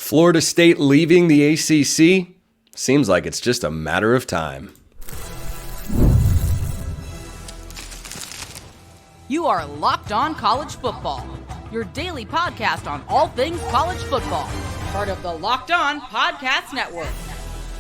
Florida State leaving the ACC? Seems like it's just a matter of time. You are Locked On College Football, your daily podcast on all things college football. Part of the Locked On Podcast Network,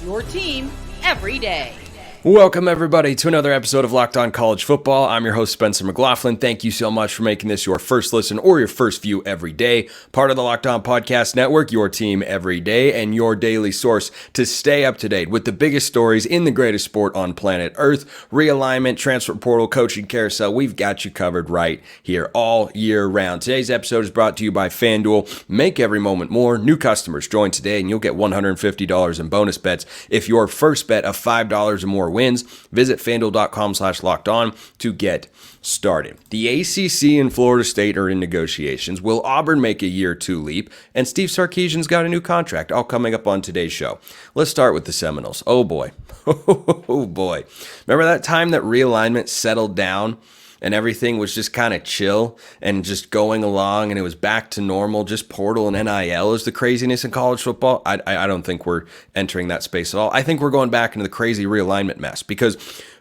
your team every day. Welcome, everybody, to another episode of Locked On College Football. I'm your host, Spencer McLaughlin. Thank you so much for making this your first listen or your first view every day. Part of the Locked On Podcast Network, your team every day, and your daily source to stay up to date with the biggest stories in the greatest sport on planet Earth. Realignment, transfer portal, coaching carousel. We've got you covered right here all year round. Today's episode is brought to you by FanDuel. Make every moment more. New customers join today, and you'll get $150 in bonus bets if your first bet of $5 or more wins. Visit FanDuel.com/lockedon to get started. The ACC and Florida State are in negotiations. Will Auburn make a year two leap? And Steve Sarkisian's got a new contract, all coming up on today's show. Let's start with the Seminoles. Oh boy. Oh boy. Remember that time that realignment settled down and everything was just kind of chill and just going along and it was back to normal, just portal and NIL is the craziness in college football? I don't think we're entering that space at all. I think we're going back into the crazy realignment mess because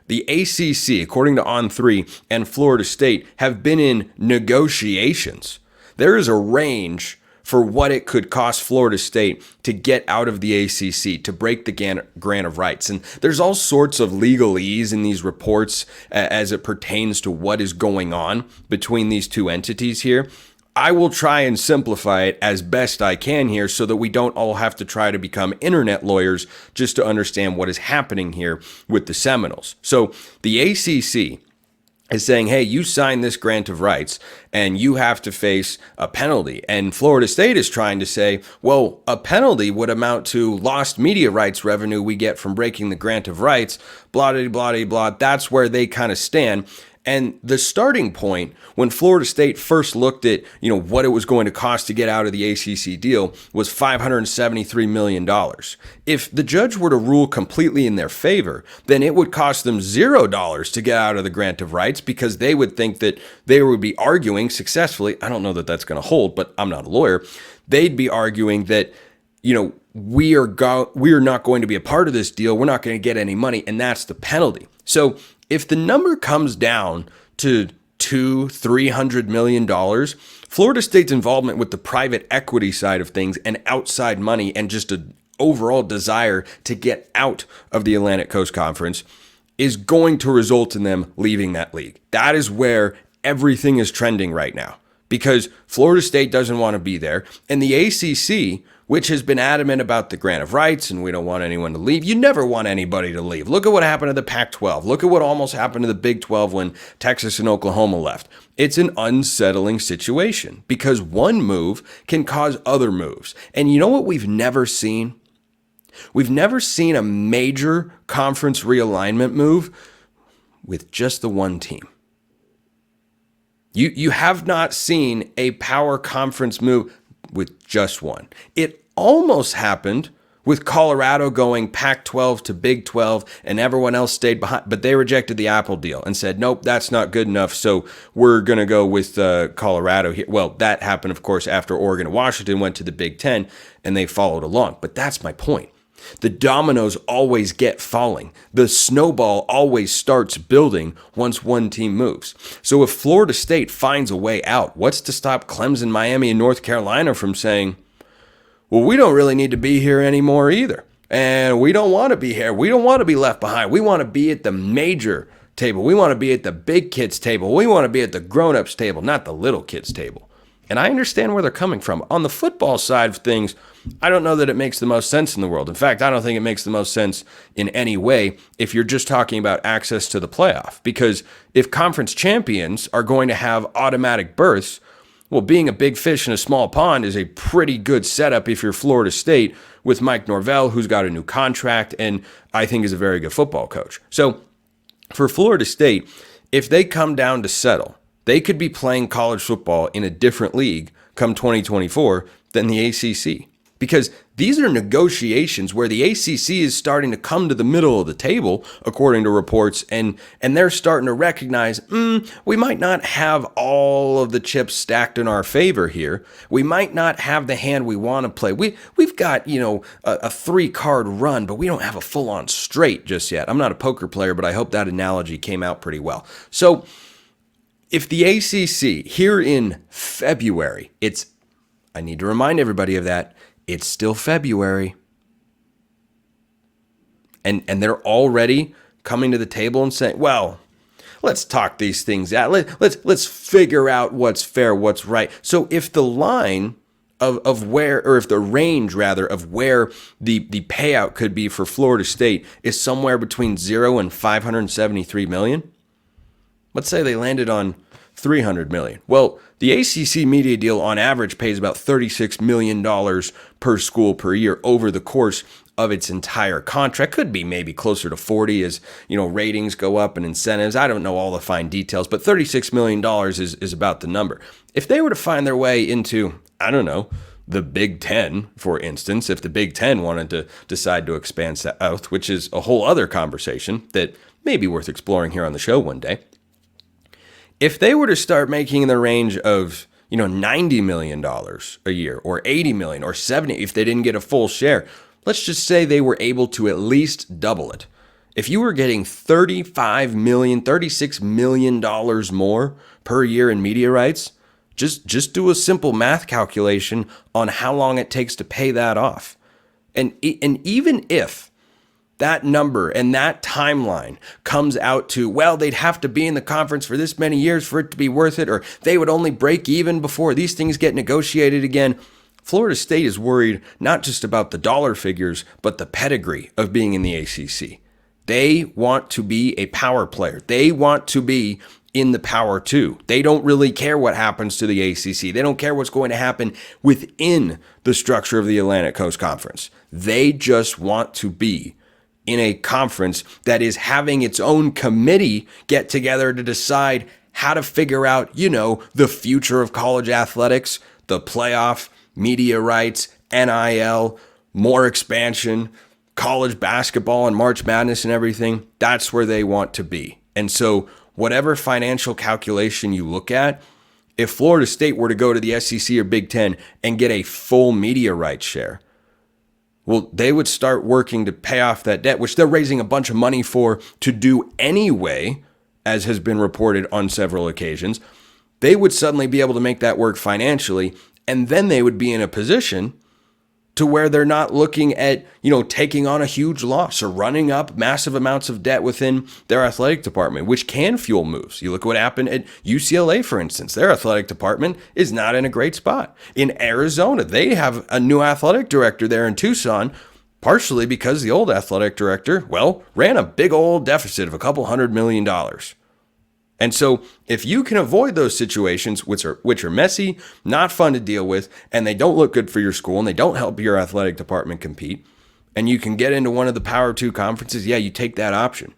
the ACC, according to On3 and Florida State, have been in negotiations. There is a range for what it could cost Florida State to get out of the ACC, to break the grant of rights. And there's all sorts of legalese in these reports as it pertains to what is going on between these two entities here. I will try and simplify it as best I can here so that we don't all have to try to become internet lawyers just to understand what is happening here with the Seminoles. So the ACC is saying, hey, you signed this grant of rights and you have to face a penalty. And Florida State is trying to say, well, a penalty would amount to lost media rights revenue we get from breaking the grant of rights, blah, blah, blah, blah. That's where they kind of stand. And the starting point when Florida State first looked at, what it was going to cost to get out of the ACC deal was $573 million. If the judge were to rule completely in their favor, then it would cost them $0 to get out of the grant of rights because they would think that they would be arguing successfully. I don't know that that's going to hold, but I'm not a lawyer. They'd be arguing that, we are not going to be a part of this deal. We're not going to get any money, and that's the penalty. So if the number comes down to $200-300 million, Florida State's involvement with the private equity side of things and outside money and just an overall desire to get out of the Atlantic Coast Conference is going to result in them leaving that league. That is where everything is trending right now because Florida State doesn't want to be there, and the ACC, which has been adamant about the grant of rights and we don't want anyone to leave. You never want anybody to leave. Look at what happened to the Pac-12. Look at what almost happened to the Big 12 when Texas and Oklahoma left. It's an unsettling situation because one move can cause other moves. And you know what we've never seen? We've never seen a major conference realignment move with just the one team. You have not seen a power conference move with just one. It almost happened with Colorado going Pac-12 to Big 12 and everyone else stayed behind, but they rejected the Apple deal and said, nope, that's not good enough, so we're going to go with Colorado here. Well, that happened, of course, after Oregon and Washington went to the Big 10 and they followed along, but that's my point. The dominoes always get falling. The snowball always starts building once one team moves. So if Florida State finds a way out, what's to stop Clemson, Miami, and North Carolina from saying, well, we don't really need to be here anymore either. And we don't want to be here. We don't want to be left behind. We want to be at the major table. We want to be at the big kids table. We want to be at the grown-ups table, not the little kids table. And I understand where they're coming from. On the football side of things, I don't know that it makes the most sense in the world. In fact, I don't think it makes the most sense in any way if you're just talking about access to the playoff. Because if conference champions are going to have automatic berths, well, being a big fish in a small pond is a pretty good setup if you're Florida State with Mike Norvell, who's got a new contract and I think is a very good football coach. So for Florida State, if they come down to settle, they could be playing college football in a different league come 2024 than the ACC. Because these are negotiations where the ACC is starting to come to the middle of the table, according to reports, and they're starting to recognize, we might not have all of the chips stacked in our favor here. We might not have the hand we want to play. We've got, a 3-card run, but we don't have a full-on straight just yet. I'm not a poker player, but I hope that analogy came out pretty well. So if the ACC here in February, I need to remind everybody of that, it's still February. And they're already coming to the table and saying, well, let's talk these things out. Let's figure out what's fair, what's right. So if the line of where, or if the range rather, of where the payout could be for Florida State is somewhere between 0 and $573 million, let's say they landed on $300 million. Well, the ACC media deal on average pays about $36 million per school per year over the course of its entire contract. Could be maybe closer to 40 as, ratings go up and incentives. I don't know all the fine details, but $36 million is about the number. If they were to find their way into, I don't know, the Big Ten, for instance, if the Big Ten wanted to decide to expand south, which is a whole other conversation that may be worth exploring here on the show one day. If they were to start making in the range of, $90 million a year or $80 million or $70, if they didn't get a full share, let's just say they were able to at least double it. If you were getting $35 million, $36 million more per year in media rights, just do a simple math calculation on how long it takes to pay that off. And even if that number and that timeline comes out to, well, they'd have to be in the conference for this many years for it to be worth it, or they would only break even before these things get negotiated again. Florida State is worried not just about the dollar figures, but the pedigree of being in the ACC. They want to be a power player. They want to be in the Power 2. They don't really care what happens to the ACC. They don't care what's going to happen within the structure of the Atlantic Coast Conference. They just want to be in a conference that is having its own committee get together to decide how to figure out, the future of college athletics, the playoff, media rights, NIL, more expansion, college basketball and March Madness and everything. That's where they want to be. And so whatever financial calculation you look at, if Florida State were to go to the SEC or Big Ten and get a full media rights share, well, they would start working to pay off that debt, which they're raising a bunch of money for to do anyway, as has been reported on several occasions. They would suddenly be able to make that work financially, and then they would be in a position to where they're not looking at, taking on a huge loss or running up massive amounts of debt within their athletic department, which can fuel moves. You look at what happened at UCLA, for instance. Their athletic department is not in a great spot. In Arizona, they have a new athletic director there in Tucson, partially because the old athletic director, ran a big old deficit of a couple $100 million. And so if you can avoid those situations, which are messy, not fun to deal with, and they don't look good for your school, and they don't help your athletic department compete, and you can get into one of the Power 2 conferences, you take that option.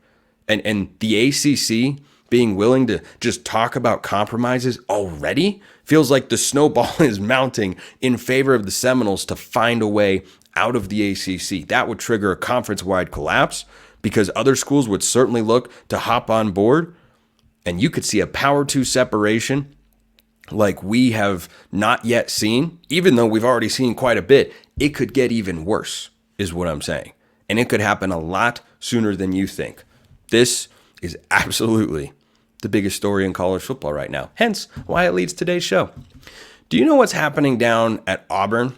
And the ACC being willing to just talk about compromises already feels like the snowball is mounting in favor of the Seminoles to find a way out of the ACC. That would trigger a conference-wide collapse because other schools would certainly look to hop on board. And you could see a Power 2 separation like we have not yet seen, even though we've already seen quite a bit. It could get even worse, is what I'm saying. And it could happen a lot sooner than you think. This is absolutely the biggest story in college football right now, hence why it leads today's show. Do you know what's happening down at Auburn?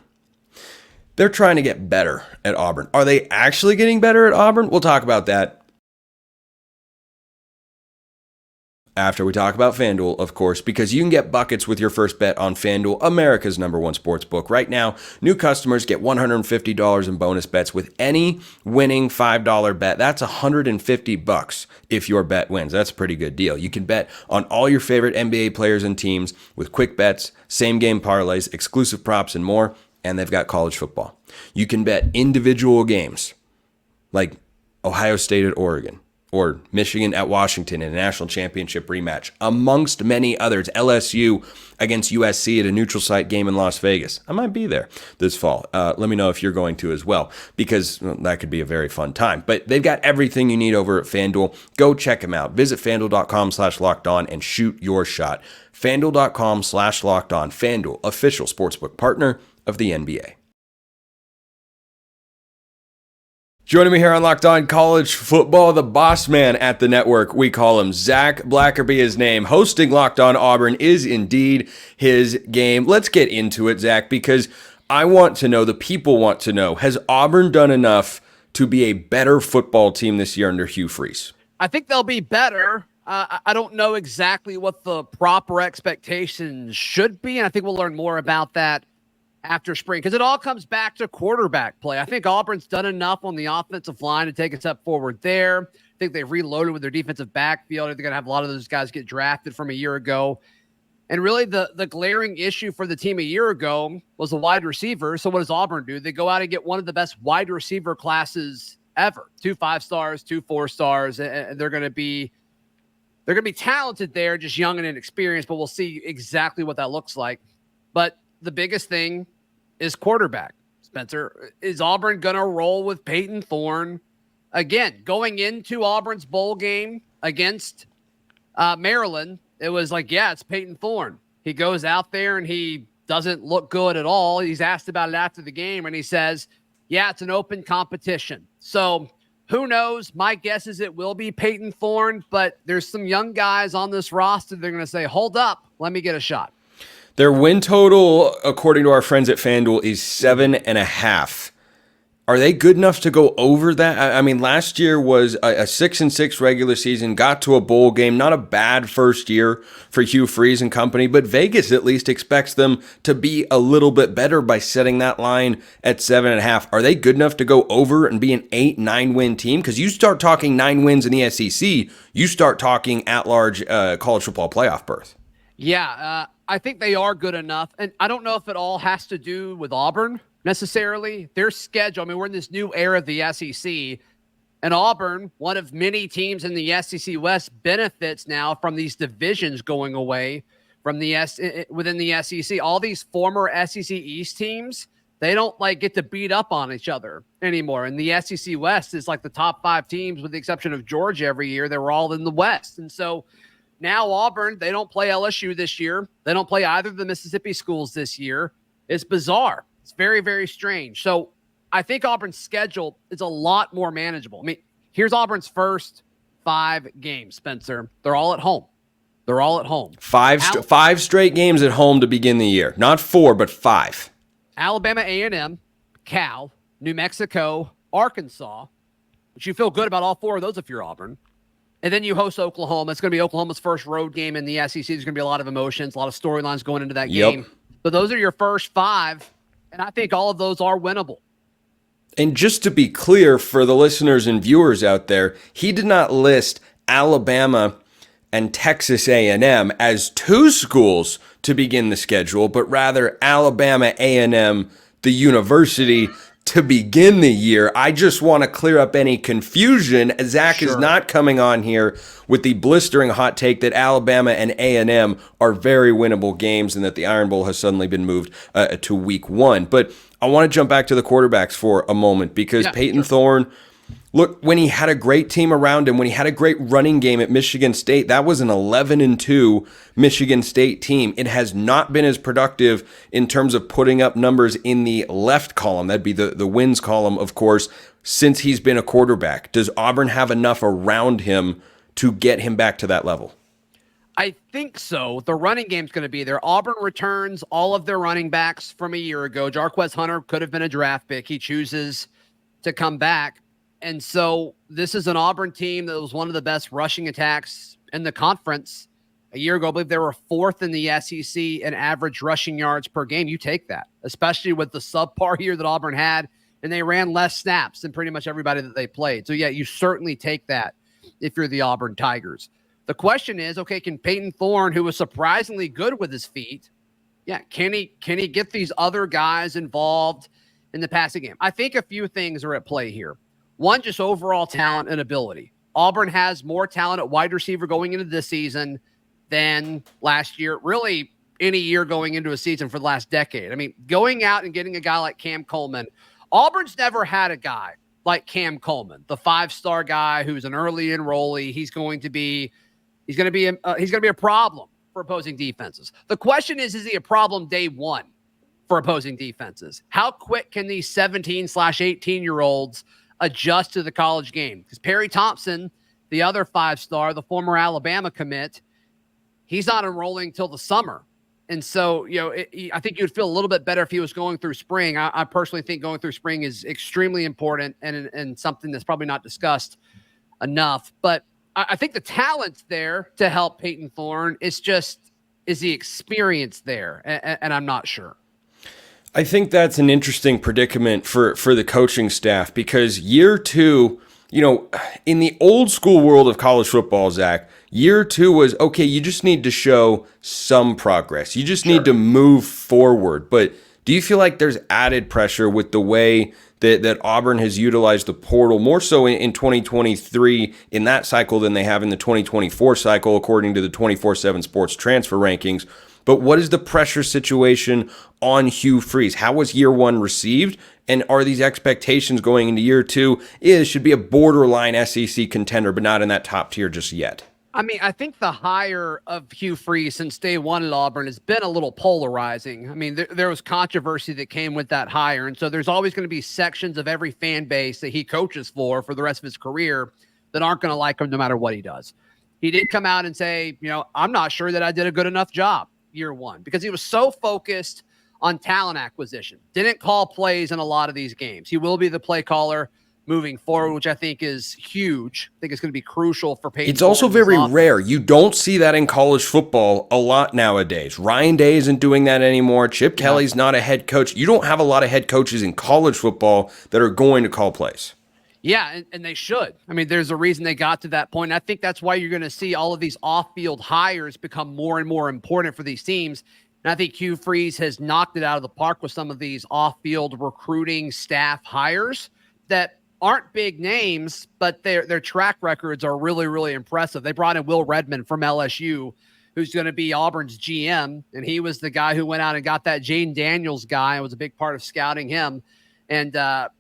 They're trying to get better at Auburn. Are they actually getting better at Auburn? We'll talk about that after we talk about FanDuel, of course, because you can get buckets with your first bet on FanDuel, America's #1 sports book. Right now, new customers get $150 in bonus bets with any winning $5 bet. That's $150 if your bet wins. That's a pretty good deal. You can bet on all your favorite NBA players and teams with quick bets, same-game parlays, exclusive props, and more, and they've got college football. You can bet individual games like Ohio State at Oregon, or Michigan at Washington in a national championship rematch, amongst many others. LSU against USC at a neutral site game in Las Vegas. I might be there this fall. Let me know if you're going to as well, because that could be a very fun time. But they've got everything you need over at FanDuel. Go check them out. Visit FanDuel.com/LockedOn and shoot your shot. FanDuel.com/LockedOn. FanDuel, official sportsbook partner of the NBA. Joining me here on Locked On College Football, the boss man at the network, we call him Zac Blackerby, his name. Hosting Locked On Auburn is indeed his game. Let's get into it, Zac, because I want to know, the people want to know, has Auburn done enough to be a better football team this year under Hugh Freeze? I think they'll be better. I don't know exactly what the proper expectations should be, and I think we'll learn more about that after spring, because it all comes back to quarterback play. I think Auburn's done enough on the offensive line to take a step forward there. I think they've reloaded with their defensive backfield. They're going to have a lot of those guys get drafted from a year ago. And really the glaring issue for the team a year ago was the wide receiver. So what does Auburn do? They go out and get one of the best wide receiver classes ever. 2 5-stars, 2 4-stars, and they're going to be talented there, just young and inexperienced, but we'll see exactly what that looks like. But the biggest thing is quarterback. Spencer, is Auburn going to roll with Peyton Thorne? Again, going into Auburn's bowl game against Maryland, it was like, yeah, it's Peyton Thorne. He goes out there and he doesn't look good at all. He's asked about it after the game, and he says, yeah, it's an open competition. So who knows? My guess is it will be Peyton Thorne, but there's some young guys on this roster. They're going to say, hold up, let me get a shot. Their win total, according to our friends at FanDuel, is 7.5. Are they good enough to go over that? I mean, last year was a 6-6 regular season, got to a bowl game. Not a bad first year for Hugh Freeze and company, but Vegas at least expects them to be a little bit better by setting that line at 7.5. Are they good enough to go over and be an 8-9 win team? Because you start talking 9 wins in the SEC, you start talking at-large college football playoff berth. Yeah, I think they are good enough. And I don't know if it all has to do with Auburn necessarily. Their schedule, I mean, we're in this new era of the SEC, and Auburn, one of many teams in the SEC West, benefits now from these divisions going away from the within the SEC. All these former SEC East teams, they don't like get to beat up on each other anymore. And the SEC West is like the top 5 teams, with the exception of Georgia every year. They were all in the West. And so now Auburn, they don't play LSU this year. They don't play either of the Mississippi schools this year. It's bizarre. It's very, very strange. So I think Auburn's schedule is a lot more manageable. I mean, here's Auburn's first 5 games, Spencer. They're all at home. They're all at home. Five straight games at home to begin the year. Not 4, but 5. Alabama A&M, Cal, New Mexico, Arkansas. But you feel good about all 4 of those if you're Auburn. And then you host Oklahoma. It's going to be Oklahoma's first road game in the SEC. There's going to be a lot of emotions, a lot of storylines going into that game. So those are your first 5, and I think all of those are winnable. And just to be clear for the listeners and viewers out there, he did not list Alabama and Texas A&M as 2 schools to begin the schedule, but rather Alabama A&M, the university, to begin the year. I just want to clear up any confusion. Zac is not coming on here with the blistering hot take that Alabama and A&M are very winnable games and that the Iron Bowl has suddenly been moved to week 1. But I want to jump back to the quarterbacks for a moment, because Peyton Thorne, look, when he had a great team around him, when he had a great running game at Michigan State, that was an 11-2 Michigan State team. It has not been as productive in terms of putting up numbers in the left column. That'd be the wins column, of course, since he's been a quarterback. Does Auburn have enough around him to get him back to that level? I think so. The running game's going to be there. Auburn returns all of their running backs from a year ago. Jarquez Hunter could have been a draft pick. He chooses to come back. And so this is an Auburn team that was one of the best rushing attacks in the conference a year ago. I believe they were 4th in the SEC in average rushing yards per game. You take that, especially with the subpar year that Auburn had, and they ran less snaps than pretty much everybody that they played. So, yeah, you certainly take that if you're the Auburn Tigers. The question is, okay, can Peyton Thorne, who was surprisingly good with his feet, can he get these other guys involved in the passing game? I think a few things are at play here. One, just overall talent and ability. Auburn has more talent at wide receiver going into this season than last year, really any year going into a season for the last decade. I mean, going out and getting a guy like Cam Coleman, Auburn's never had a guy like Cam Coleman, the 5-star guy who's an early enrollee. He's going to be a problem for opposing defenses. The question is he a problem day one for opposing defenses? How quick can these 17/18-year-olds adjust to the college game? Because Perry Thompson, the other 5-star, the former Alabama commit, he's not enrolling till the summer. And so, I think you'd feel a little bit better if he was going through spring. I personally think going through spring is extremely important and something that's probably not discussed enough. But I think the talent's there to help Peyton Thorne. It's just, is the experience there? And I'm not sure. I think that's an interesting predicament for the coaching staff, because year two, in the old school world of college football, Zach, year two was, okay, you just need to show some progress. You just need to move forward. But do you feel like there's added pressure with the way that Auburn has utilized the portal, more so in 2023 in that cycle than they have in the 2024 cycle, according to the 24/7 Sports transfer rankings? But what is the pressure situation on Hugh Freeze? How was year one received? And are these expectations going into year two? It should be a borderline SEC contender, but not in that top tier just yet. I mean, I think the hire of Hugh Freeze since day one at Auburn has been a little polarizing. I mean, there was controversy that came with that hire. And so there's always going to be sections of every fan base that he coaches for the rest of his career that aren't going to like him no matter what he does. He did come out and say, I'm not sure that I did a good enough job year one, because he was so focused on talent acquisition, didn't call plays in a lot of these games. He will be the play caller moving forward, which I think is huge. I think it's going to be crucial for Peyton. It's also very rare. You don't see that in college football a lot nowadays. Ryan Day isn't doing that anymore. Chip Kelly's not a head coach. You don't have a lot of head coaches in college football that are going to call plays. Yeah, and they should. I mean, there's a reason they got to that point. I think that's why you're going to see all of these off-field hires become more and more important for these teams. And I think Hugh Freeze has knocked it out of the park with some of these off-field recruiting staff hires that aren't big names, but their track records are really, really impressive. They brought in Will Redmond from LSU, who's going to be Auburn's GM, and he was the guy who went out and got that Jane Daniels guy and was a big part of scouting him. And,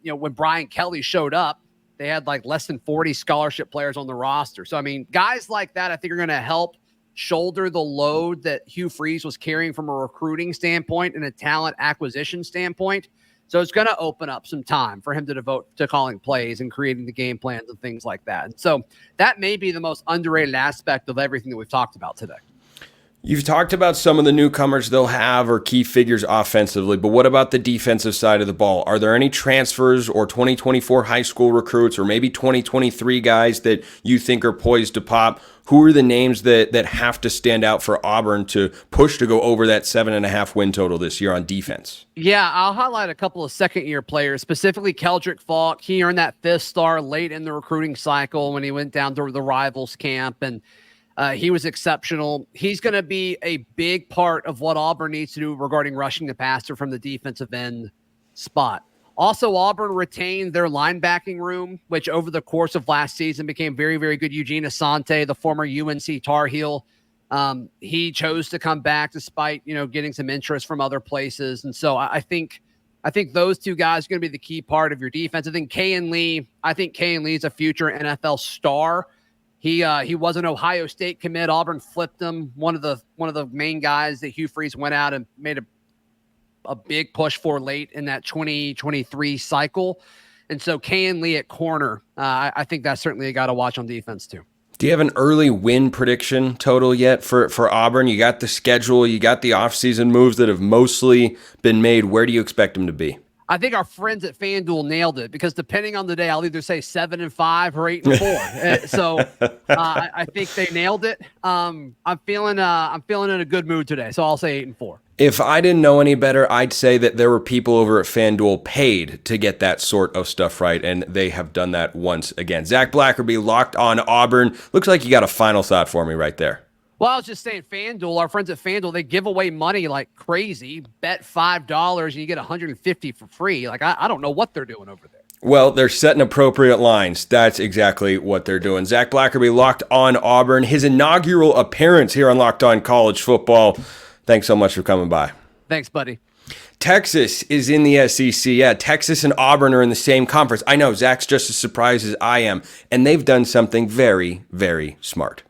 when Brian Kelly showed up, they had like less than 40 scholarship players on the roster. So, I mean, guys like that, I think, are going to help shoulder the load that Hugh Freeze was carrying from a recruiting standpoint and a talent acquisition standpoint. So it's going to open up some time for him to devote to calling plays and creating the game plans and things like that. And so that may be the most underrated aspect of everything that we've talked about today. You've talked about some of the newcomers they'll have or key figures offensively, but what about the defensive side of the ball? Are there any transfers or 2024 high school recruits or maybe 2023 guys that you think are poised to pop? Who are the names that have to stand out for Auburn to push to go over that 7.5 win total this year on defense? Yeah, I'll highlight a couple of second-year players, specifically Keldrick Falk. He earned that 5th star late in the recruiting cycle when he went down to the Rivals camp, and he was exceptional. He's going to be a big part of what Auburn needs to do regarding rushing the passer from the defensive end spot. Also, Auburn retained their linebacking room, which over the course of last season became very, very good. Eugene Asante, the former UNC Tar Heel, he chose to come back despite, getting some interest from other places. And so I think those two guys are going to be the key part of your defense. I think Kayin Lee is a future NFL star. He was an Ohio State commit. Auburn flipped him. One of the main guys that Hugh Freeze went out and made a big push for late in that 2023 cycle. And so Kayin Lee at corner, I think that's certainly a guy to watch on defense too. Do you have an early win prediction total yet for Auburn? You got the schedule, you got the offseason moves that have mostly been made. Where do you expect them to be? I think our friends at FanDuel nailed it, because depending on the day, I'll either say 7-5 or 8-4. So I think they nailed it. I'm feeling in a good mood today, so I'll say 8-4. If I didn't know any better, I'd say that there were people over at FanDuel paid to get that sort of stuff right, and they have done that once again. Zac Blackerby, Locked On Auburn. Looks like you got a final thought for me right there. Well, I was just saying, FanDuel, our friends at FanDuel, they give away money like crazy. Bet $5 and you get $150 for free. Like, I don't know what they're doing over there. Well, they're setting appropriate lines. That's exactly what they're doing. Zac Blackerby, Locked On Auburn, his inaugural appearance here on Locked On College Football. Thanks so much for coming by. Thanks, buddy. Texas is in the SEC. Yeah, Texas and Auburn are in the same conference. I know, Zach's just as surprised as I am, and they've done something very, very smart.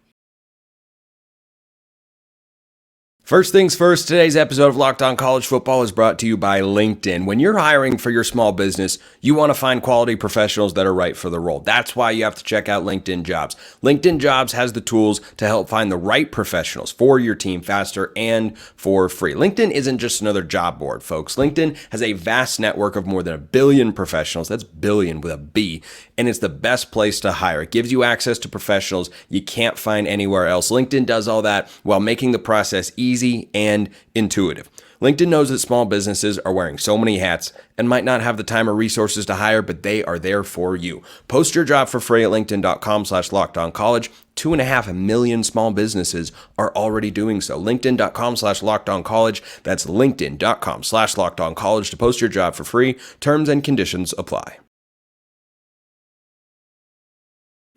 First things first, today's episode of Locked On College Football is brought to you by LinkedIn. When you're hiring for your small business, you want to find quality professionals that are right for the role. That's why you have to check out LinkedIn Jobs. LinkedIn Jobs has the tools to help find the right professionals for your team faster and for free. LinkedIn isn't just another job board, folks. LinkedIn has a vast network of more than 1 billion professionals. That's billion with a B. And it's the best place to hire. It gives you access to professionals you can't find anywhere else. LinkedIn does all that while making the process easy and intuitive. LinkedIn knows that small businesses are wearing so many hats and might not have the time or resources to hire, but they are there for you. Post your job for free at linkedin.com/lockedoncollege. 2.5 million small businesses are already doing so. LinkedIn.com/lockedoncollege. That's LinkedIn.com/lockedoncollege to post your job for free. Terms and conditions apply.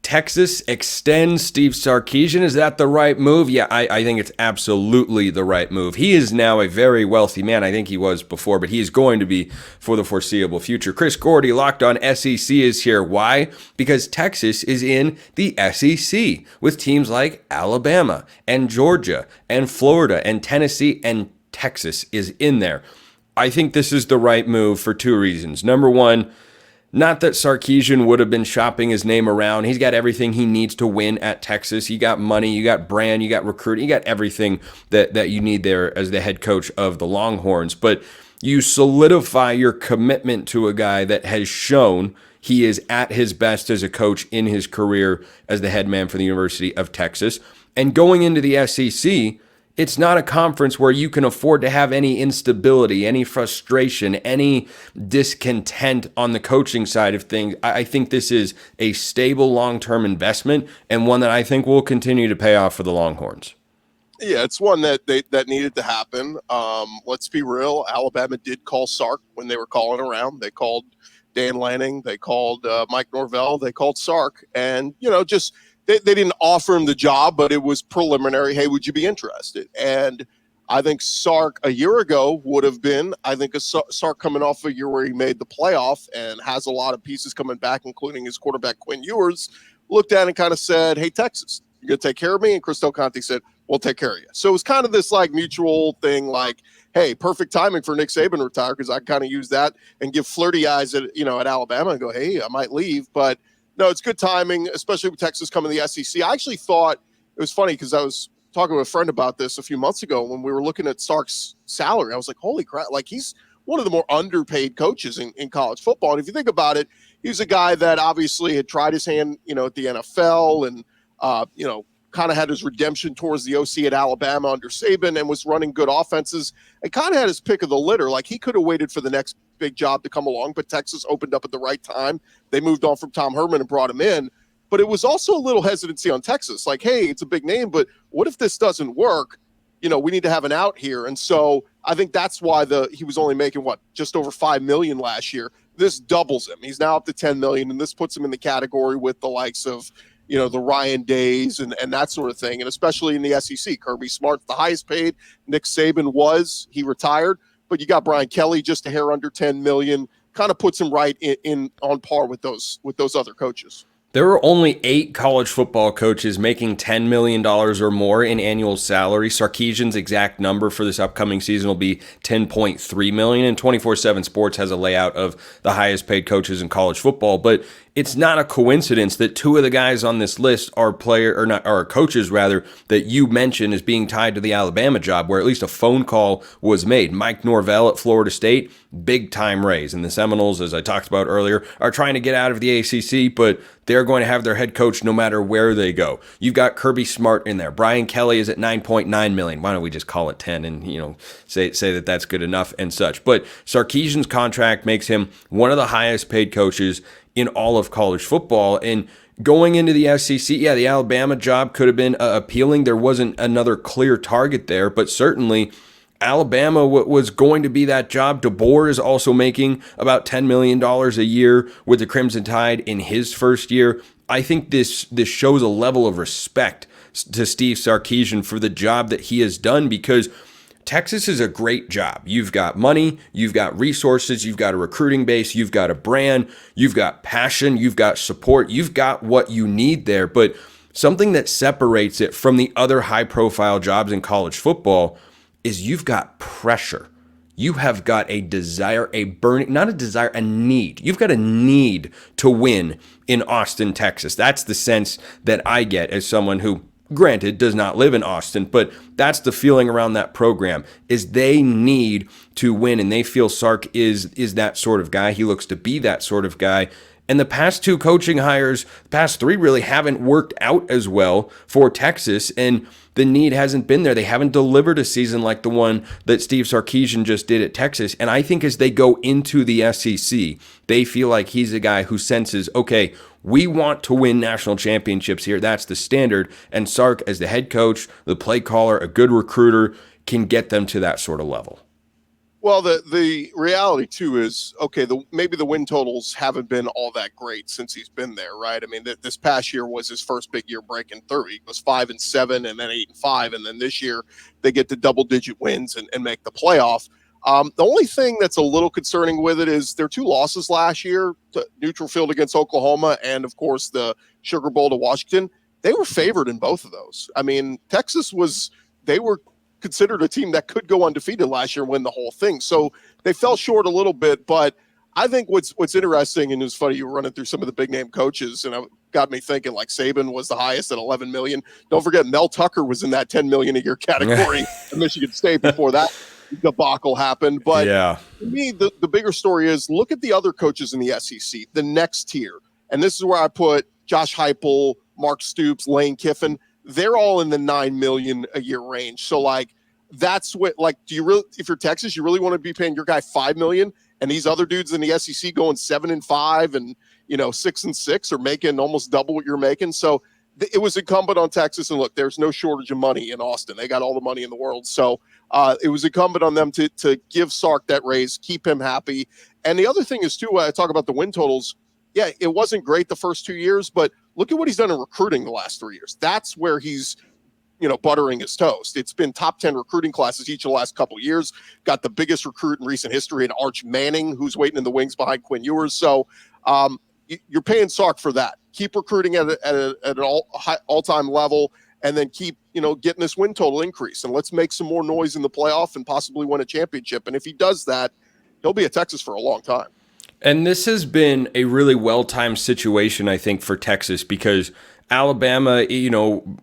Texas extends Steve Sarkisian. Is that the right move? Yeah, I think it's absolutely the right move. He is now a very wealthy man. I think he was before, but he is going to be for the foreseeable future. Chris Gordy, Locked On SEC, is here. Why? Because Texas is in the SEC with teams like Alabama and Georgia and Florida and Tennessee, and Texas is in there. I think this is the right move for two reasons. Number one, not that Sarkisian would have been shopping his name around. He's got everything he needs to win at Texas. You got money, you got brand, you got recruiting, you got everything that you need there as the head coach of the Longhorns. But you solidify your commitment to a guy that has shown he is at his best as a coach in his career as the head man for the University of Texas. And going into the SEC, it's not a conference where you can afford to have any instability, any frustration, any discontent on the coaching side of things. I think this is a stable long-term investment and one that I think will continue to pay off for the Longhorns. Yeah, it's one that needed to happen. Let's be real. Alabama did call Sark when they were calling around. They called Dan Lanning. They called Mike Norvell. They called Sark. And, just they didn't offer him the job, but it was preliminary. Hey, would you be interested? And I think Sark a year ago would have been, a Sark coming off a year where he made the playoff and has a lot of pieces coming back, including his quarterback, Quinn Ewers, looked at it and kind of said, hey, Texas, you're going to take care of me? And Chris Del Conte said, we'll take care of you. So it was kind of this mutual thing, hey, perfect timing for Nick Saban to retire, because I kind of use that and give flirty eyes at Alabama and go, hey, I might leave. But no, it's good timing, especially with Texas coming to the SEC. I actually thought it was funny because I was talking to a friend about this a few months ago when we were looking at Sark's salary. I was like, holy crap, he's one of the more underpaid coaches in college football. And if you think about it, he's a guy that obviously had tried his hand, at the NFL and, kind of had his redemption towards the OC at Alabama under Saban and was running good offenses and kind of had his pick of the litter. He could have waited for the next big job to come along, but Texas opened up at the right time. They moved on from Tom Herman and brought him in. But it was also a little hesitancy on Texas. Hey, it's a big name, but what if this doesn't work? We need to have an out here. And so I think that's why he was only making just over $5 million last year. This doubles him. He's now up to $10 million, and this puts him in the category with the likes of the Ryan Days and that sort of thing. And especially in the SEC, Kirby Smart's the highest paid. Nick Saban he retired, but you got Brian Kelly just a hair under 10 million, kind of puts him right in on par with those other coaches. There are only 8 college football coaches making $10 million or more in annual salary. Sarkisian's exact number for this upcoming season will be $10.3 million, and 24/7 Sports has a layout of the highest paid coaches in college football. But it's not a coincidence that 2 of the guys on this list are coaches that you mentioned as being tied to the Alabama job, where at least a phone call was made. Mike Norvell at Florida State, big time raise, and the Seminoles, as I talked about earlier, are trying to get out of the ACC, but they're going to have their head coach no matter where they go. You've got Kirby Smart in there. Brian Kelly is at $9.9 million. Why don't we just call it 10 and say that that's good enough and such? But Sarkisian's contract makes him one of the highest paid coaches in all of college football. And going into the SEC, yeah, the Alabama job could have been appealing. There wasn't another clear target there, but certainly Alabama was going to be that job. DeBoer is also making about $10 million a year with the Crimson Tide in his first year. I think this shows a level of respect to Steve Sarkisian for the job that he has done, because Texas is a great job. You've got money, you've got resources, you've got a recruiting base, you've got a brand, you've got passion, you've got support, you've got what you need there. But something that separates it from the other high-profile jobs in college football is you've got pressure. You have got a desire, a need. You've got a need to win in Austin, Texas. That's the sense that I get as someone who, granted, does not live in Austin, but that's the feeling around that program, is they need to win, and they feel Sark is that sort of guy. He looks to be that sort of guy. And the past two coaching hires, the past three, really haven't worked out as well for Texas, and the need hasn't been there. They haven't delivered a season like the one that Steve Sarkisian just did at Texas. And I think as they go into the SEC, they feel like he's a guy who senses, okay, we want to win national championships here. That's the standard. And Sark, as the head coach, the play caller, a good recruiter, can get them to that sort of level. Well, the reality too is, okay, maybe the win totals haven't been all that great since he's been there, right? I mean, this past year was his first big year breaking 30. It was 5-7 and then 8-5, and then this year they get to double-digit wins and make the playoff. The only thing that's a little concerning with it is their two losses last year, to neutral field against Oklahoma and, of course, the Sugar Bowl to Washington. They were favored in both of those. I mean, Texas they were considered a team that could go undefeated last year and win the whole thing. So they fell short a little bit, but I think what's interesting, and it's funny, you were running through some of the big name coaches, and it got me thinking, like, Saban was the highest at 11 million. Don't forget Mel Tucker was in that 10 million a year category at Michigan State before that debacle happened. But yeah, to me, the bigger story is look at the other coaches in the SEC, the next tier. And this is where I put Josh Heupel, Mark Stoops, Lane Kiffin. They're all in the 9 million a year range. So like, that's what, like, do you really, if you're Texas, you really want to be paying your guy 5 million and these other dudes in the SEC going 7-5 and, 6-6 are making almost double what you're making. So it was incumbent on Texas. And look, there's no shortage of money in Austin. They got all the money in the world. So it was incumbent on them to give Sark that raise, keep him happy. And the other thing is too, I talk about the win totals. Yeah, it wasn't great the first 2 years, but look at what he's done in recruiting the last 3 years. That's where he's, buttering his toast. It's been top 10 recruiting classes each of the last couple of years. Got the biggest recruit in recent history in Arch Manning, who's waiting in the wings behind Quinn Ewers. So you're paying Sark for that. Keep recruiting at an all-time level, and then keep, getting this win total increase. And let's make some more noise in the playoff and possibly win a championship. And if he does that, he'll be at Texas for a long time. And this has been a really well-timed situation, I think, for Texas, because Alabama,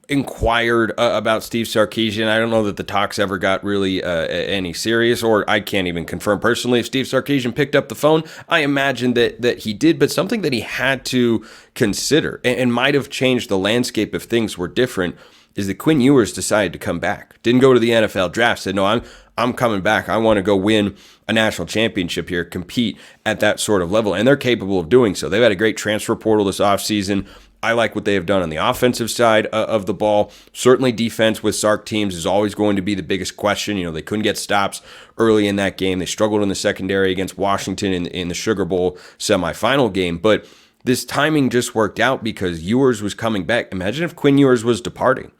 inquired about Steve Sarkisian. I don't know that the talks ever got really any serious, or I can't even confirm personally if Steve Sarkisian picked up the phone. I imagine that he did, but something that he had to consider and might have changed the landscape if things were different is that Quinn Ewers decided to come back. Didn't go to the NFL draft, said, no, I'm coming back. I want to go win a national championship here, compete at that sort of level, and they're capable of doing so. They've had a great transfer portal this offseason. I like what they have done on the offensive side of the ball. Certainly defense with Sark teams is always going to be the biggest question. They couldn't get stops early in that game. They struggled in the secondary against Washington in the Sugar Bowl semifinal game. But this timing just worked out because Ewers was coming back. Imagine if Quinn Ewers was departing.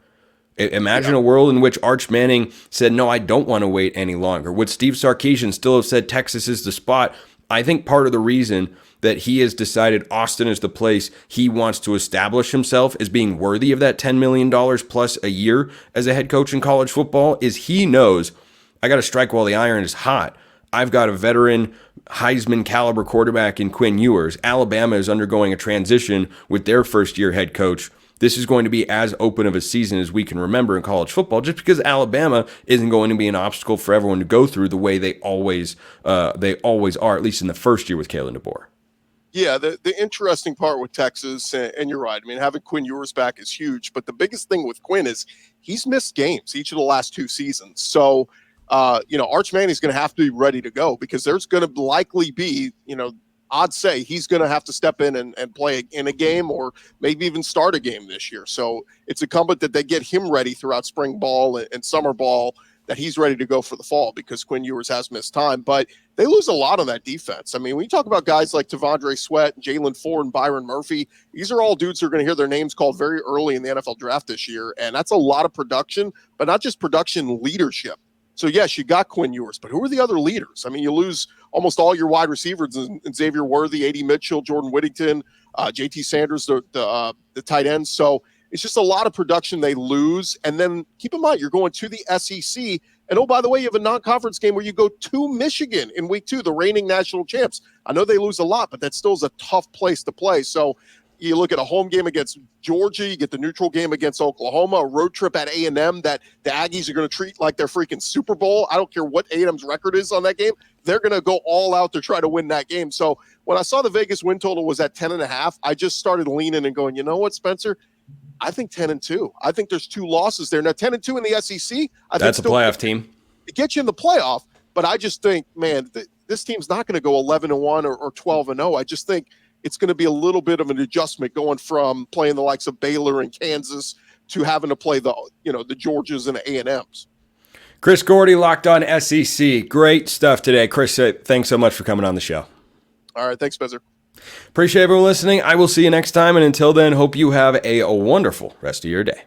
Imagine a world in which Arch Manning said, no, I don't want to wait any longer. Would Steve Sarkisian still have said Texas is the spot? I think part of the reason that he has decided Austin is the place he wants to establish himself as being worthy of that $10 million plus a year as a head coach in college football is he knows, I got to strike while the iron is hot. I've got a veteran Heisman caliber quarterback in Quinn Ewers. Alabama is undergoing a transition with their first year head coach. This is going to be as open of a season as we can remember in college football, just because Alabama isn't going to be an obstacle for everyone to go through the way they always are, at least in the first year with Kalen DeBoer. Yeah, the interesting part with Texas, and you're right, I mean, having Quinn Ewers back is huge, but the biggest thing with Quinn is he's missed games each of the last 2 seasons. So, Arch Manning's going to have to be ready to go because there's going to likely be, I'd say he's going to have to step in and play in a game or maybe even start a game this year. So it's incumbent that they get him ready throughout spring ball and summer ball, that he's ready to go for the fall because Quinn Ewers has missed time. But they lose a lot on that defense. I mean, when you talk about guys like Tavondre Sweat, Jalen Ford, and Byron Murphy, these are all dudes who are going to hear their names called very early in the NFL draft this year. And that's a lot of production, but not just production, leadership. So, yes, you got Quinn Ewers, but who are the other leaders? I mean, you lose almost all your wide receivers in Xavier Worthy, A.D. Mitchell, Jordan Whittington, J.T. Sanders, the tight ends. So it's just a lot of production they lose. And then keep in mind, you're going to the SEC. And, oh, by the way, you have a non-conference game where you go to Michigan in week 2, the reigning national champs. I know they lose a lot, but that still is a tough place to play. So you look at a home game against Georgia, you get the neutral game against Oklahoma, a road trip at A&M that the Aggies are going to treat like their freaking Super Bowl. I don't care what A&M's record is on that game. They're going to go all out to try to win that game. So when I saw the Vegas win total was at 10.5, I just started leaning and going, you know what, Spencer? I think 10-2. I think there's 2 losses there. Now, 10-2 in the SEC. That's a playoff team. It gets you in the playoff, but I just think, man, this team's not going to go 11-1 or 12-0. I just think it's going to be a little bit of an adjustment going from playing the likes of Baylor and Kansas to having to play the Georgias and the A&Ms. Chris Gordy, Locked On SEC. Great stuff today. Chris, thanks so much for coming on the show. All right. Thanks, Spencer. Appreciate everyone listening. I will see you next time. And until then, hope you have a wonderful rest of your day.